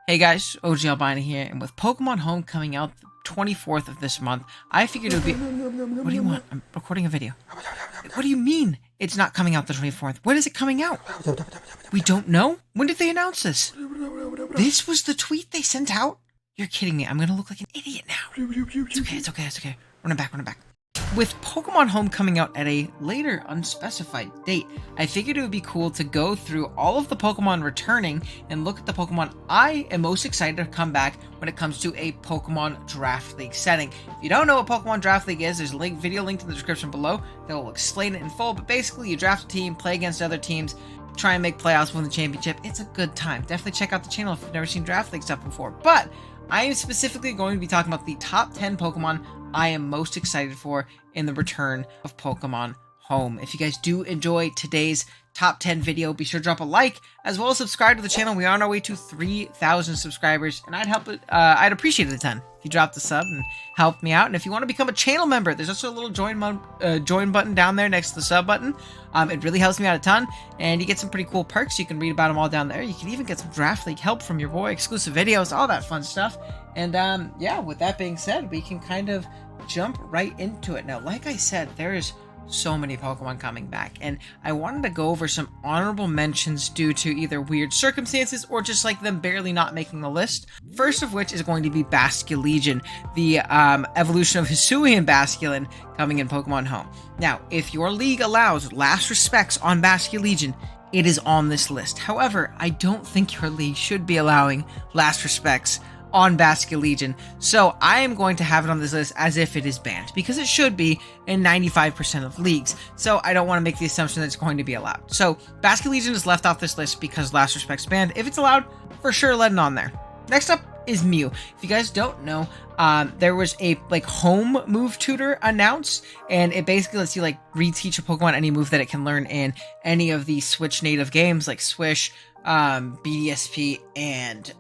Hey guys, OG Albina here, and with Pokemon Home coming out the 24th of this month, I figured it would be... What do you want? I'm recording a video. What do you mean it's not coming out the 24th? When is it coming out? We don't know? When did they announce this? This was the tweet they sent out? You're kidding me. I'm gonna look like an idiot now. It's okay. Running back. With Pokemon Home coming out at a later unspecified date, I figured it would be cool to go through all of the Pokemon returning and look at the Pokemon I am most excited to come back when it comes to a Pokemon Draft League setting. If you don't know what Pokemon Draft League is, there's a video linked in the description below that will explain it in full, but basically you draft a team, play against other teams, try and make playoffs, win the championship. It's a good time. Definitely check out the channel if you've never seen Draft League stuff before, but I am specifically going to be talking about the top 10 Pokemon I am most excited for in the return of Pokemon Home. If you guys do enjoy today's top 10 video, be sure to drop a like, as well as subscribe to the channel. We are on our way to 3,000 subscribers, and I'd appreciate it a ton if you drop the sub and help me out. And if you want to become a channel member, there's also a little join button down there next to the sub button. It really helps me out a ton, and you get some pretty cool perks. You can read about them all down there. You can even get some Draft League help from your boy, exclusive videos, all that fun stuff. And yeah, with that being said, we can kind of jump right into it. Now, like I said, there is so many Pokemon coming back, and I wanted to go over some honorable mentions due to either weird circumstances or just like them barely not making the list. First of which is going to be Basculegion, the evolution of Hisuian Basculin coming in Pokemon Home. Now, if your league allows last respects on Basculegion, it is on this list. However, I don't think your league should be allowing last respects on Basculegion, so I am going to have it on this list as if it is banned, because it should be in 95% of leagues, so I don't want to make the assumption that it's going to be allowed. So Basculegion is left off this list because last respect's banned. If it's allowed, for sure let it on there. Next up is Mew. If you guys don't know, there was a home move tutor announced, and it basically lets you reteach a Pokemon any move that it can learn in any of the Switch native games like Swish, BDSP, and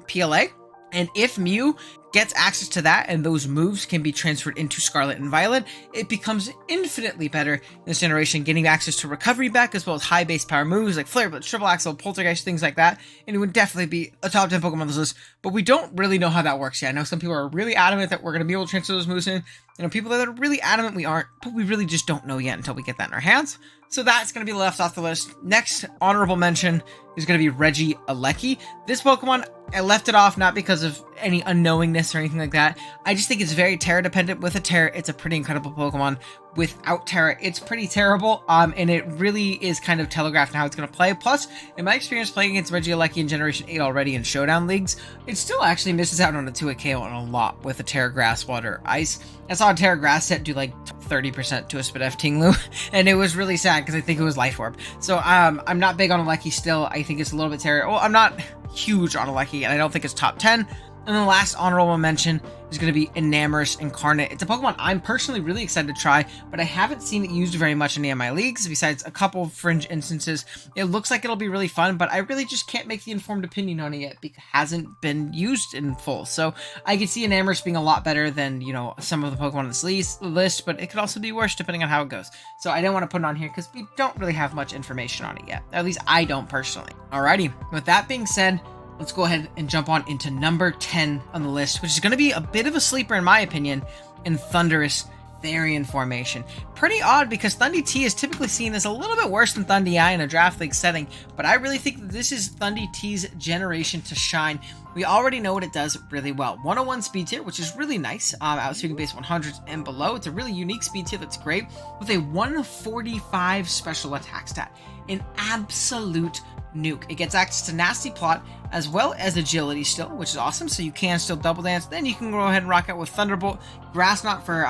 PLA. And if Mew gets access to that and those moves can be transferred into Scarlet and Violet, it becomes infinitely better in this generation, getting access to recovery back as well as high base power moves like Flare Blitz, Triple Axle, Poltergeist, things like that. And it would definitely be a top 10 Pokemon on this list, but we don't really know how that works yet. I know some people are really adamant that we're going to be able to transfer those moves in. You know, people that are really adamant we aren't, but we really just don't know yet until we get that in our hands. So that's going to be left off the list. Next honorable mention is going to be Regieleki. This Pokemon, I left it off not because of any unknowingness or anything like that. I just think it's very Terra dependent. With a Terra, it's a pretty incredible Pokemon. Without Terra, it's pretty terrible. And it really is kind of telegraphed how it's going to play. Plus, in my experience playing against Regieleki in Generation 8 already in Showdown Leagues, it still actually misses out on a 2-hit KO on a lot with a Terra Grass, Water, Ice. I saw a Terra Grass set do 30% to a Spidef Tinglu, and it was really sad because I think it was Life Orb. So I'm not big on Aleki still. I think it's a little bit Terra. Well, I'm not huge on Aleki, and I don't think it's top 10. And then the last honorable mention is going to be Enamorus Incarnate. It's a Pokemon I'm personally really excited to try, but I haven't seen it used very much in any of my leagues, besides a couple fringe instances. It looks like it'll be really fun, but I really just can't make the informed opinion on it yet because it hasn't been used in full. So I could see Enamorus being a lot better than, you know, some of the Pokemon on this list, but it could also be worse depending on how it goes. So I didn't want to put it on here because we don't really have much information on it yet. At least I don't personally. Alrighty, with that being said, let's go ahead and jump on into number 10 on the list, which is going to be a bit of a sleeper in my opinion, in Thundurus Therian formation. Pretty odd because Thundurus T is typically seen as a little bit worse than Thundurus I in a draft league setting, but I really think that this is Thundurus T's generation to shine. We already know what it does really well. 101 speed tier, which is really nice, outspeeding base 100s and below. It's a really unique speed tier that's great, with a 145 special attack stat. An absolute nuke. It gets access to Nasty Plot as well as Agility still, which is awesome, so you can still double dance. Then you can go ahead and rock out with Thunderbolt, Grass Knot for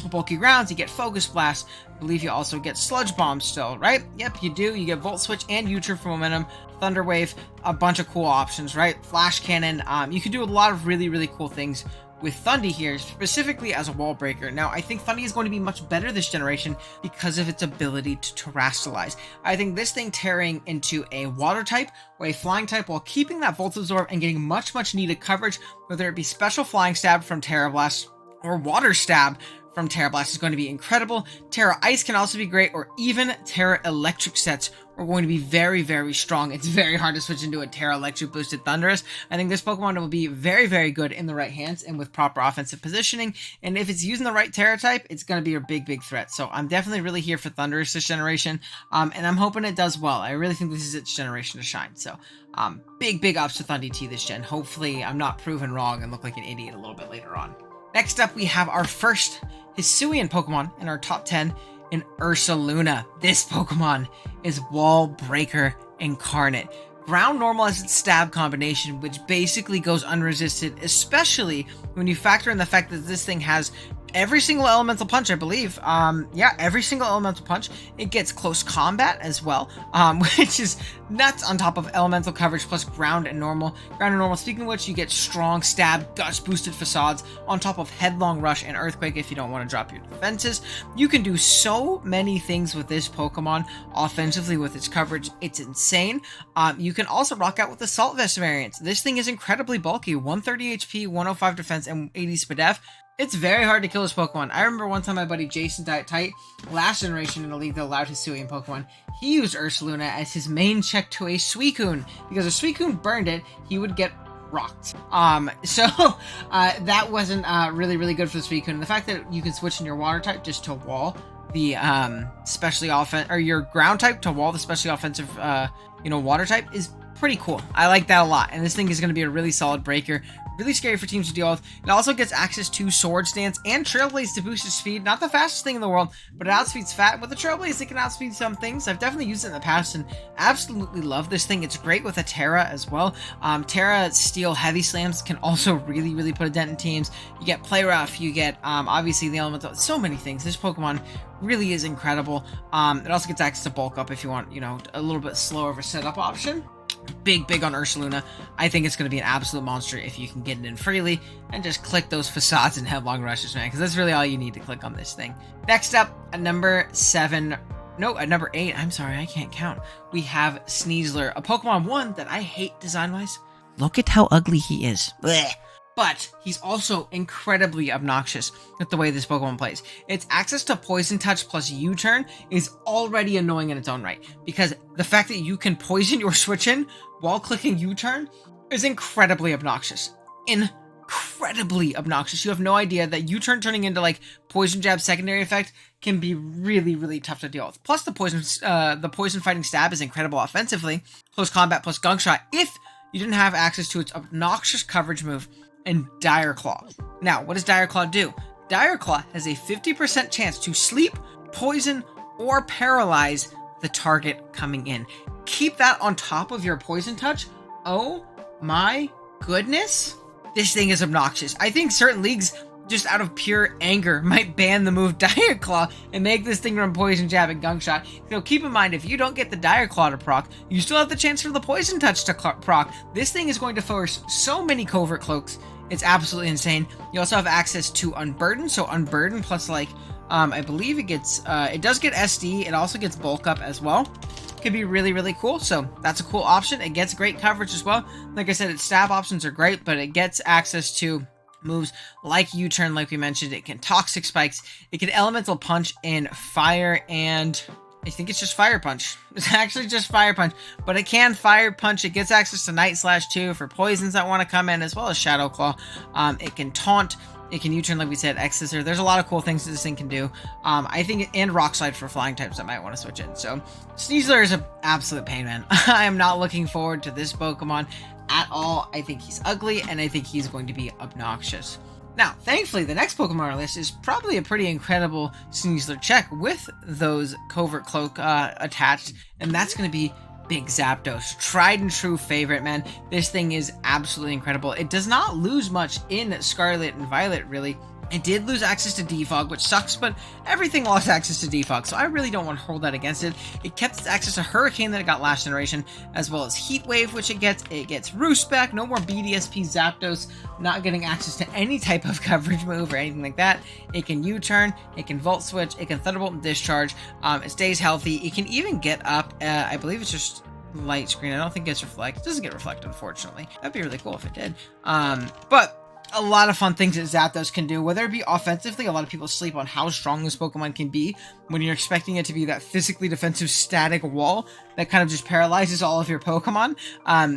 bulky grounds. You get Focus Blast. I believe you also get Sludge Bomb still, right? Yep, you do. You get Volt Switch and U-Turn for momentum, Thunder Wave, a bunch of cool options, right? Flash Cannon. You can do a lot of really cool things with Thundee here, specifically as a wall breaker. Now, I think Thundee is going to be much better this generation because of its ability to terrestrialize. I think this thing tearing into a water type or a flying type while keeping that Volt Absorb and getting much needed coverage, whether it be special flying stab from Terra Blast or water stab from Terra Blast is going to be incredible. Terra Ice can also be great, or even Terra Electric sets are going to be very, very strong. It's very hard to switch into a Terra Electric boosted Thundurus. I think this Pokemon will be very, very good in the right hands and with proper offensive positioning. And if it's using the right Terra type, it's going to be a big, big threat. So I'm definitely really here for Thundurus this generation. And I'm hoping it does well. I really think this is its generation to shine. So big ups to Thundurus T this gen. Hopefully I'm not proven wrong and look like an idiot a little bit later on. Next up, we have our first Hisuian Pokemon in our top 10 in Ursaluna. This Pokemon is Wall Breaker Incarnate. Ground Normal as its stab combination, which basically goes unresisted, especially when you factor in the fact that this thing has every single elemental punch, I believe. Yeah, every single elemental punch. It gets close combat as well, which is nuts, on top of elemental coverage plus ground and normal. Ground and normal, speaking of which, you get strong stab, gush boosted facades on top of headlong rush and earthquake if you don't want to drop your defenses. You can do so many things with this Pokemon offensively with its coverage. It's insane. You can also rock out with the Salt Vest variants. This thing is incredibly bulky, 130 HP, 105 defense, and 80 SPDF. It's very hard to kill this Pokemon. I remember one time my buddy Jason Diet Tight, last generation in a league that allowed Hisuian Pokemon, he used Ursaluna as his main check to a Suicune, because if Suicune burned it, he would get rocked. That wasn't really good for the Suicune. And the fact that you can switch in your water type just to wall the specially offensive, or your ground type to wall the specially offensive water type is pretty cool. I like that a lot, and this thing is going to be a really solid breaker. Really scary for teams to deal with. It also gets access to Swords Dance and Trailblaze to boost its speed. Not the fastest thing in the world, but it outspeeds Fat. With the Trailblaze, it can outspeed some things. I've definitely used it in the past and absolutely love this thing. It's great with a Terra as well. Terra Steel Heavy Slams can also really put a dent in teams. You get Play Rough, you get obviously the Elemental, so many things. This Pokemon really is incredible. It also gets access to Bulk Up if you want, a little bit slower of a setup option. Big on Ursaluna. I think it's going to be an absolute monster if you can get it in freely and just click those facades and headlong rushes, man, because that's really all you need to click on this thing. Next up, at number 8, I'm sorry, I can't count. We have Sneasler, a Pokemon one that I hate design-wise. Look at how ugly he is. Blech. But he's also incredibly obnoxious with the way this Pokemon plays. Its access to Poison Touch plus U-Turn is already annoying in its own right, because the fact that you can poison your switch-in while clicking U-Turn is incredibly obnoxious. Incredibly obnoxious. You have no idea that U-Turn turning into like Poison Jab secondary effect can be really tough to deal with. Plus the poison fighting stab is incredible offensively. Close combat plus Gunk Shot if you didn't have access to its obnoxious coverage move and Dire Claw. Now, what does Dire Claw do? Dire Claw has a 50% chance to sleep, poison, or paralyze the target coming in. Keep that on top of your Poison Touch. Oh my goodness. This thing is obnoxious. I think certain leagues, just out of pure anger, might ban the move Dire Claw and make this thing run Poison Jab and Gunk Shot. Keep in mind, if you don't get the Dire Claw to proc, you still have the chance for the Poison Touch to proc. This thing is going to force so many Covert Cloaks. It's absolutely insane. You also have access to Unburden, so Unburden plus I believe it gets, it does get SD, it also gets Bulk Up as well. Could be really cool, so that's a cool option. It gets great coverage as well. Like I said, its stab options are great, but it gets access to moves like U-Turn, like we mentioned. It can Toxic Spikes, it can Elemental Punch in Fire, and I think it's just Fire Punch. It's actually just Fire Punch, but it can Fire Punch. It gets access to Night Slash too for poisons that want to come in, as well as Shadow Claw. It can Taunt, it can U-Turn, like we said, X-Scissor. There's a lot of cool things that this thing can do. I think, and Rock Slide for flying types that might want to switch in. So Sneasler is an absolute pain, man. I am not looking forward to this Pokemon at all. I think he's ugly, and I think he's going to be obnoxious. Now, thankfully, the next Pokemon on our list is probably a pretty incredible Sneasler check with those Covert Cloak attached, and that's going to be Big Zapdos. Tried and true favorite, man. This thing is absolutely incredible. It does not lose much in Scarlet and Violet, really. It did lose access to Defog, which sucks, but everything lost access to Defog, so I really don't want to hold that against it. It kept its access to Hurricane that it got last generation, as well as Heat Wave, which it gets. It gets Roost back, no more BDSP Zapdos, not getting access to any type of coverage move or anything like that. It can U-Turn, it can Volt Switch, it can Thunderbolt and Discharge. It stays healthy. It can even get up, I believe it's just Light Screen. I don't think it gets Reflect. It doesn't get Reflect, unfortunately. That'd be really cool if it did. But a lot of fun things that Zapdos can do, whether it be offensively. A lot of people sleep on how strong this Pokemon can be when you're expecting it to be that physically defensive static wall that kind of just paralyzes all of your Pokemon.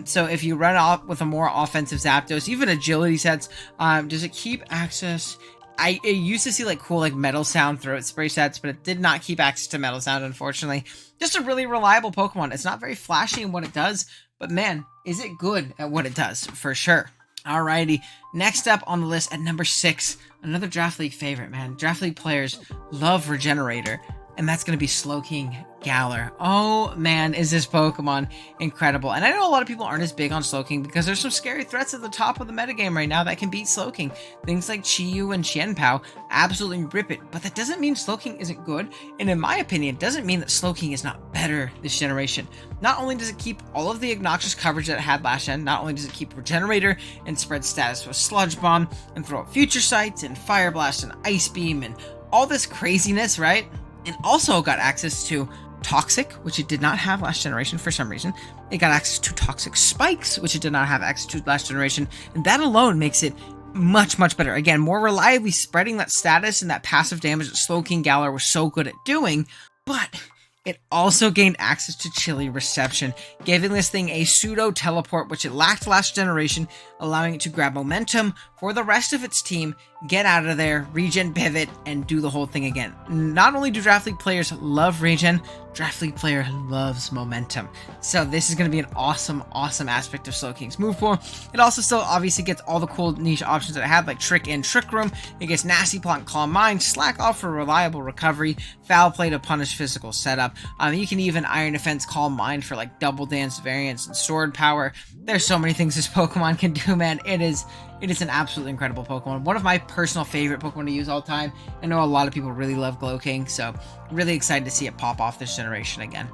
So if you run off with a more offensive Zapdos, even agility sets, does it keep access? I used to see like cool like Metal Sound throat spray sets, but it did not keep access to Metal Sound, unfortunately. Just a really reliable Pokemon. It's not very flashy in what it does, but man, is it good at what it does, for sure. Alrighty, next up on the list at number 6, another Draft League favorite, man. Draft League players love Regenerator, and that's going to be Slowking Galar. Oh man, is this Pokemon incredible. And I know a lot of people aren't as big on Slowking because there's some scary threats at the top of the metagame right now that can beat Slowking. Things like Chi-Yu and Xianpao absolutely rip it, but that doesn't mean Slowking isn't good, and in my opinion, doesn't mean that Slowking is not better this generation. Not only does it keep all of the obnoxious coverage that it had last gen, not only does it keep Regenerator and spread status with Sludge Bomb and throw out Future Sights and Fire Blast and Ice Beam and all this craziness, right? It also got access to Toxic, which it did not have last generation for some reason. It got access to Toxic Spikes, which it did not have access to last generation, and that alone makes it much, much better. Again, more reliably spreading that status and that passive damage that Slowking Galar was so good at doing, but it also gained access to Chilly Reception, giving this thing a pseudo-teleport, which it lacked last generation, allowing it to grab momentum for the rest of its team, get out of there, regen pivot, and do the whole thing again. Not only do Draft League players love regen, Draft League player loves momentum. So this is going to be an awesome, awesome aspect of Slowking's move pool. It also still obviously gets all the cool niche options that it had, like Trick and Trick Room. It gets Nasty Plot and Calm Mind, Slack Off for reliable recovery, Foul Play to punish physical setup. You can even Iron Defense Calm Mind for like Double Dance variants and Sword Power. There's so many things this Pokemon can do, man. It is an absolutely incredible Pokemon. One of my personal favorite Pokemon to use all the time. I know a lot of people really love Slowking, so really excited to see it pop off this generation again.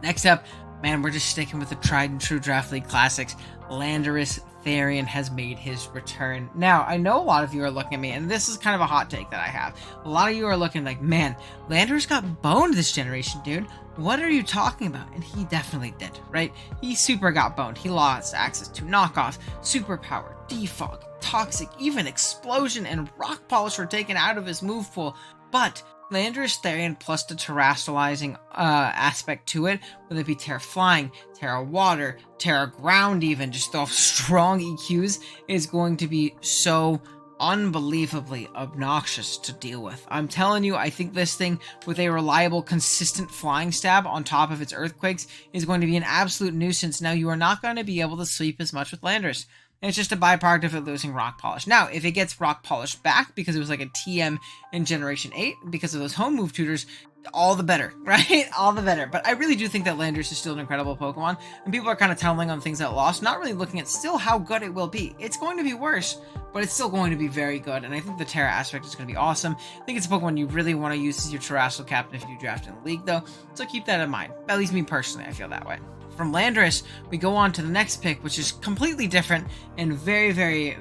Next up, man, we're just sticking with the tried and true Draft League classics. Landorus Therian has made his return. Now, I know a lot of you are looking at me, and this is kind of a hot take that I have. A lot of you are looking like, man, Landorus got boned this generation, dude. What are you talking about? And he definitely did, right? He super got boned. He lost access to Knockoff, Superpower, Defog, Toxic, even Explosion, and Rock Polish were taken out of his move pool. But Landorus Therian plus the terrestrializing aspect to it, whether it be Terra Flying, Terra Water, Terra Ground even, just off strong EQs, is going to be so unbelievably obnoxious to deal with. I'm telling you, I think this thing with a reliable, consistent flying stab on top of its earthquakes is going to be an absolute nuisance. Now, you are not going to be able to sleep as much with Landorus. It's just a byproduct of it losing Rock Polish. Now, if it gets Rock Polish back, because it was like a TM in Generation 8, because of those home move tutors, all the better, right? All the better. But I really do think that Landorus is still an incredible Pokemon, and people are kind of telling on things that lost, not really looking at still how good it will be. It's going to be worse, but it's still going to be very good, and I think the Terra aspect is going to be awesome. I think it's a Pokemon you really want to use as your Terrestrial Captain if you draft in the league, though, so keep that in mind. At least me personally, I feel that way. From Landorus, we go on to the next pick, which is completely different and very, very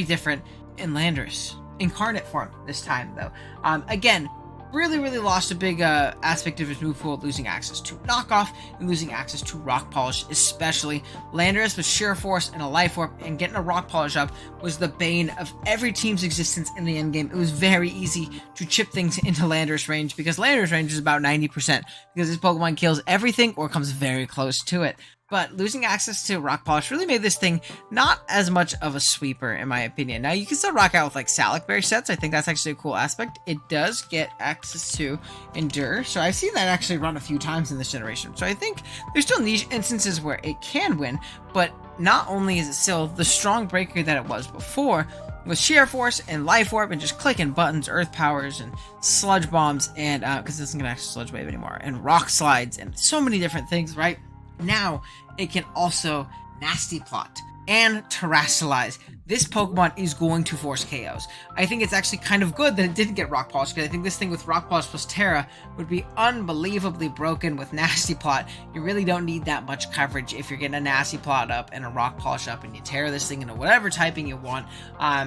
different in Landorus. Incarnate form this time, though. Again, really lost a big aspect of his move pool, losing access to Knockoff and losing access to Rock Polish, especially. Landorus with Sheer Force and a Life Orb, and getting a Rock Polish up was the bane of every team's existence in the endgame. It was very easy to chip things into Landorus range, because Landorus range is about 90%, because this Pokemon kills everything or comes very close to it. But losing access to Rock Polish really made this thing not as much of a sweeper, in my opinion. Now, you can still rock out with, like, Salac Berry sets. I think that's actually a cool aspect. It does get access to Endure, so I've seen that actually run a few times in this generation. So I think there's still niche instances where it can win, but not only is it still the strong breaker that it was before, with Sheer Force and Life Orb and just clicking buttons, Earth Powers and Sludge Bombs, and, because it doesn't get access to Sludge Wave anymore, and Rock Slides, and so many different things, right? Now, it can also Nasty Plot and Terrestrialize. This Pokemon is going to force KOs. I think it's actually kind of good that it didn't get Rock Polish, because I think this thing with Rock Polish plus Terra would be unbelievably broken with Nasty Plot. You really don't need that much coverage if you're getting a Nasty Plot up and a Rock Polish up, and you Terra this thing into whatever typing you want,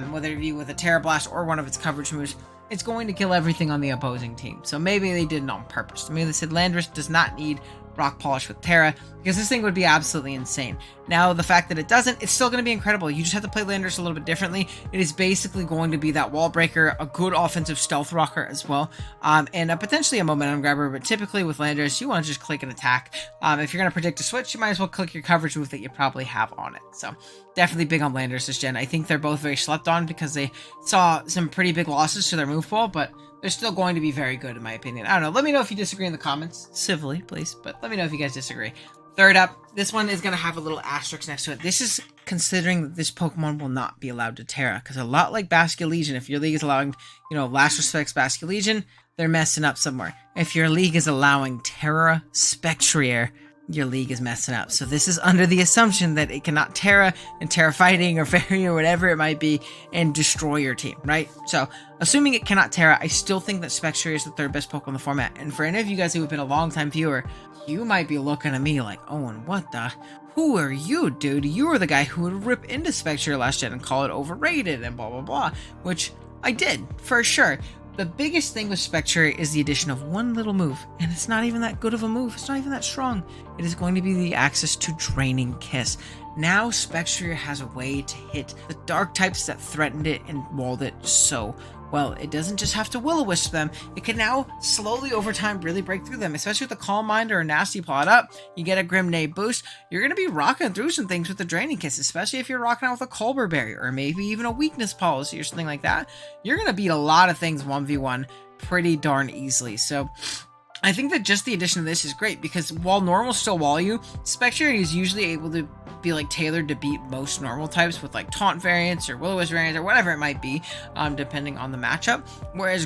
whether it be with a Terra Blast or one of its coverage moves. It's going to kill everything on the opposing team. So maybe they did it on purpose. Maybe they said Landorus does not need Rock Polish with Terra, because this thing would be absolutely insane. Now, the fact that it doesn't, it's still going to be incredible. You just have to play Landorus a little bit differently. It is basically going to be that wall breaker, a good offensive stealth rocker as well, and potentially a momentum grabber, but typically with Landorus, you want to just click and attack. If you're going to predict a switch, you might as well click your coverage move that you probably have on it. So definitely big on Landorus this gen. I think they're both very slept on because they saw some pretty big losses to their move pool, but they're still going to be very good in my opinion. I don't know. Let me know if you disagree in the comments, civilly, please, but let me know if you guys disagree. Third up, this one is going to have a little asterisk next to it. This is considering that this Pokemon will not be allowed to Terra, because a lot like Basculegion, if your league is allowing, Last Respects Basculegion, they're messing up somewhere. If your league is allowing Terra Spectrier, your league is messing up. So this is under the assumption that it cannot Terra and Terra Fighting or Fairy or whatever it might be and destroy your team, right? So assuming it cannot Terra, I still think that Spectrier is the third best Pokemon in the format. And for any of you guys who have been a long time viewer, you might be looking at me like, Owen, who are you, dude? You were the guy who would rip into Spectrier last gen and call it overrated and blah, blah, blah, which I did, for sure. The biggest thing with Spectrier is the addition of one little move, and it's not even that good of a move. It's not even that strong. It is going to be the access to Draining Kiss. Now Spectrier has a way to hit the dark types that threatened it and walled it so well. It doesn't just have to Will-O-Wisp them. It can now slowly over time really break through them, especially with the Calm Mind or a Nasty Plot up. You get a Grimnade boost. You're going to be rocking through some things with the Draining Kiss, especially if you're rocking out with a Colbur Berry or maybe even a Weakness Policy or something like that. You're going to beat a lot of things 1v1 pretty darn easily. So I think that just the addition of this is great because while normal still wall you, Spectrier is usually able to be like tailored to beat most normal types with like taunt variants or Will-O-Wisp variants or whatever it might be, depending on the matchup. Whereas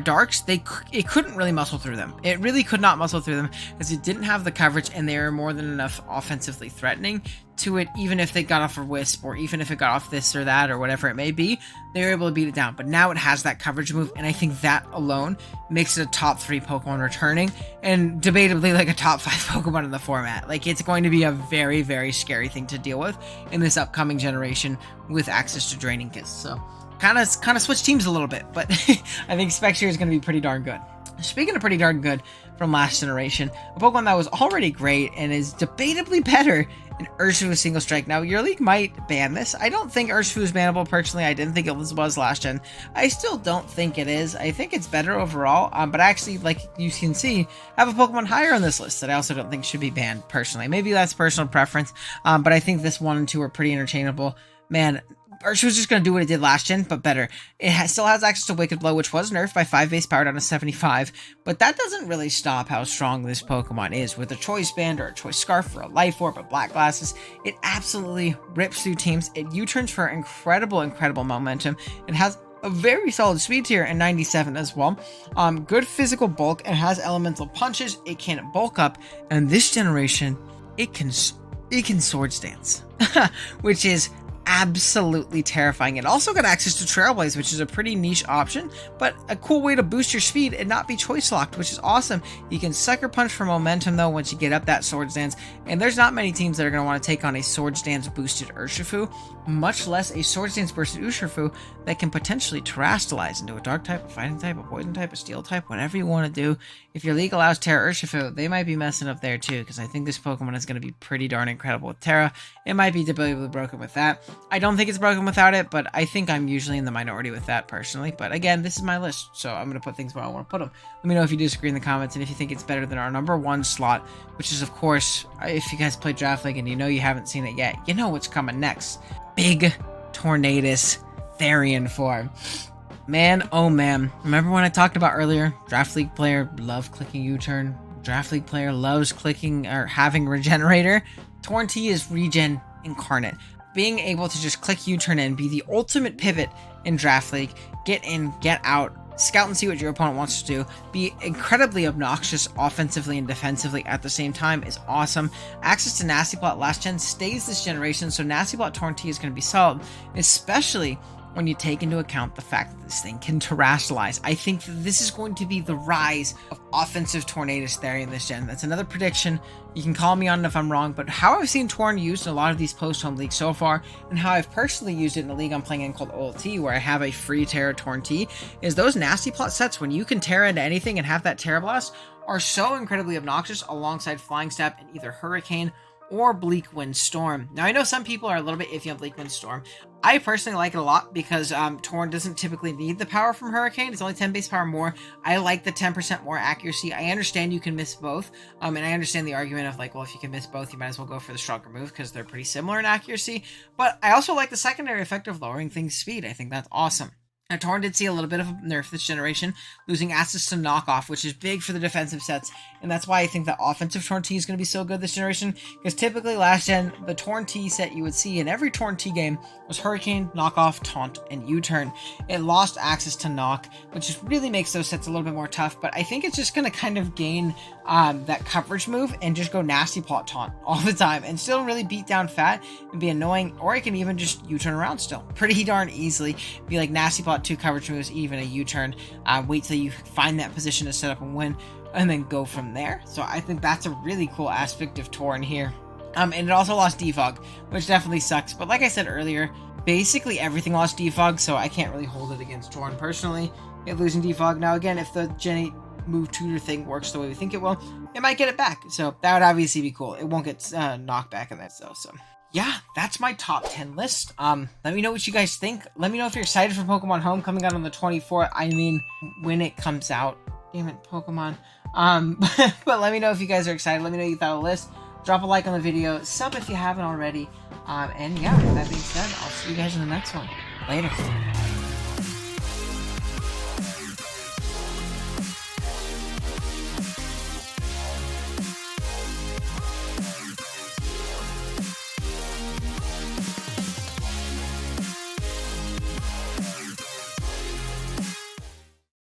Darks, it couldn't really muscle through them. It really could not muscle through them because it didn't have the coverage and they were more than enough offensively threatening to it, even if they got off a Wisp or even if it got off this or that or whatever it may be, they were able to beat it down. But now it has that coverage move, and I think that alone makes it a top 3 Pokemon returning and debatably like a top 5 Pokemon in the format. Like, it's going to be a very, very scary thing to deal with in this upcoming generation with access to Draining Kiss. So kind of switch teams a little bit, but I think Spectrier is going to be pretty darn good. Speaking of pretty darn good from last generation, a Pokemon that was already great and is debatably better in Urshifu Single Strike. Now, your league might ban this. I don't think Urshifu is bannable personally. I didn't think it was last gen. I still don't think it is. I think it's better overall, but actually, like you can see, I have a Pokemon higher on this list that I also don't think should be banned personally. Maybe that's personal preference, but I think this 1 and 2 are pretty interchangeable. Man, Urshifu's just going to do what it did last gen, but better. It still has access to Wicked Blow, which was nerfed by 5 base power down to 75, but that doesn't really stop how strong this Pokemon is. With a Choice Band or a Choice Scarf or a Life Orb or Black Glasses, it absolutely rips through teams. It U-turns for incredible momentum. It has a very solid speed tier in 97 as well. Good physical bulk. It has elemental punches. It can bulk up, and this generation, it can Swords Dance, which is absolutely terrifying. It also got access to Trailblaze, which is a pretty niche option, but a cool way to boost your speed and not be choice locked, which is awesome. You can Sucker Punch for momentum though once you get up that Swords Dance, and there's not many teams that are going to want to take on a Swords Dance boosted Urshifu, much less a Swords Dance boosted Urshifu that can potentially terrestrialize into a Dark type, a Fighting type, a Poison type, a Steel type, whatever you want to do. If your league allows Terra Urshifu, they might be messing up there too, because I think this Pokemon is going to be pretty darn incredible with Terra. It might be debatably broken with that. I don't think it's broken without it, but I think I'm usually in the minority with that personally. But again, this is my list, so I'm going to put things where I want to put them. Let me know if you disagree in the comments and if you think it's better than our number 1 slot, which is, of course, if you guys play Draft League and you know you haven't seen it yet, you know what's coming next. Big Tornadus Therian form. Man, oh man. Remember when I talked about earlier, Draft League player love clicking U-turn, Draft League player loves clicking or having Regenerator? Torn T is regen incarnate. Being able to just click U-turn and be the ultimate pivot in Draft League, get in, get out, scout and see what your opponent wants to do, be incredibly obnoxious offensively and defensively at the same time is awesome. Access to Nasty Plot last gen stays this generation, so Nasty Plot Torn T is going to be solid, especially when you take into account the fact that this thing can terrestrialize. I think that this is going to be the rise of offensive Tornadus Therian this gen. That's another prediction. You can call me on it if I'm wrong, but how I've seen Torn used in a lot of these post-home leagues so far, and how I've personally used it in a league I'm playing in called OLT, where I have a free Terra Torn T, is those Nasty Plot sets, when you can Terra into anything and have that Terra Blast, are so incredibly obnoxious alongside Flying Step and either Hurricane or Bleak Wind Storm. Now, I know some people are a little bit iffy on Bleak Wind Storm. I personally like it a lot because Torn doesn't typically need the power from Hurricane. It's only 10 base power more. I like the 10% more accuracy. I understand you can miss both, and I understand the argument of like, well, if you can miss both, you might as well go for the stronger move because they're pretty similar in accuracy. But I also like the secondary effect of lowering things' speed. I think that's awesome. Now, Torn did see a little bit of a nerf this generation, losing access to knockoff, which is big for the defensive sets, and that's why I think the offensive Torn T is going to be so good this generation, because typically last gen, the Torn T set you would see in every Torn T game was Hurricane, Knockoff, Taunt, and U-Turn. It lost access to Knock, which just really makes those sets a little bit more tough, but I think it's just going to kind of gain that coverage move and just go Nasty Plot Taunt all the time, and still really beat down Fat and be annoying, or I can even just U-Turn around still pretty darn easily, be like Nasty Plot 2 coverage moves, even a U-turn, wait till you find that position to set up and win, and then go from there. So I think that's a really cool aspect of Torn here. And it also lost Defog, which definitely sucks, but like I said earlier, basically everything lost Defog, so I can't really hold it against Torn personally, it losing Defog. Now again, if the Gen 8 move tutor thing works the way we think it will, it might get it back, so that would obviously be cool. It won't get knocked back in that, so yeah, that's my top 10 list. Let me know what you guys think. Let me know if you're excited for Pokemon Home coming out on the 24th. I mean, when it comes out. Damn it, Pokemon. But let me know if you guys are excited. Let me know you thought of the list. Drop a like on the video. Sub if you haven't already. And yeah, with that being said, I'll see you guys in the next one. Later.